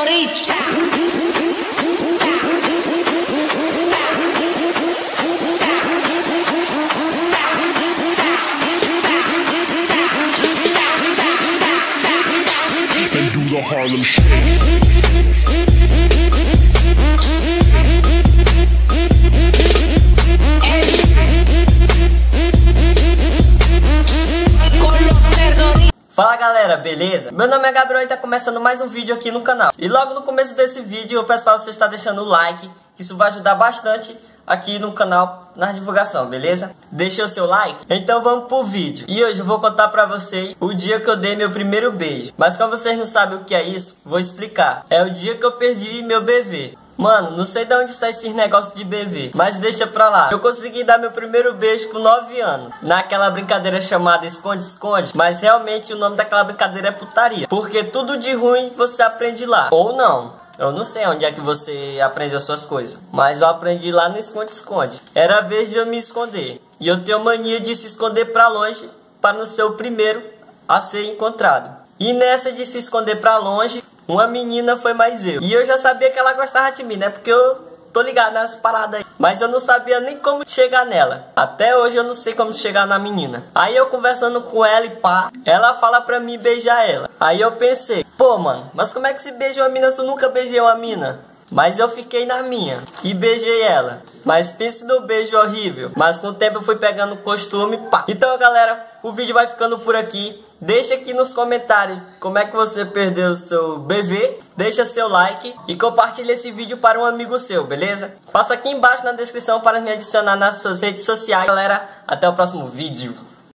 señorita. And do the Harlem Shake. Fala galera, beleza? Meu nome é Gabriel e tá começando mais um vídeo aqui no canal. E logo no começo desse vídeo eu peço para você estar deixando o like, que isso vai ajudar bastante aqui no canal na divulgação, beleza? Deixa o seu like. Então vamos pro vídeo. E hoje eu vou contar pra vocês o dia que eu dei meu primeiro beijo. Mas como vocês não sabem o que é isso, vou explicar. É o dia que eu perdi meu bebê. Mano, não sei de onde sai esses negócios de bebê, mas deixa pra lá. Eu consegui dar meu primeiro beijo com 9 anos, naquela brincadeira chamada esconde-esconde. Mas realmente o nome daquela brincadeira é putaria, porque tudo de ruim você aprende lá. Ou não, eu não sei onde é que você aprende as suas coisas, mas eu aprendi lá no esconde-esconde. Era a vez de eu me esconder, e eu tenho mania de se esconder pra longe, para não ser o primeiro a ser encontrado. E nessa de se esconder pra longe, uma menina foi mais eu. E eu já sabia que ela gostava de mim, né? Porque eu tô ligado nessas paradas aí. Mas eu não sabia nem como chegar nela. Até hoje eu não sei como chegar na menina. Aí eu conversando com ela e pá, ela fala pra mim beijar ela. Aí eu pensei, pô mano, mas como é que se beija uma mina se eu nunca beijei uma mina? Mas eu fiquei na minha e beijei ela. Mas pense no beijo horrível. Mas com o tempo eu fui pegando costume, pá. Então galera, o vídeo vai ficando por aqui. Deixa aqui nos comentários como é que você perdeu o seu bebê. Deixa seu like e compartilha esse vídeo para um amigo seu, beleza? Passa aqui embaixo na descrição para me adicionar nas suas redes sociais. Galera, até o próximo vídeo.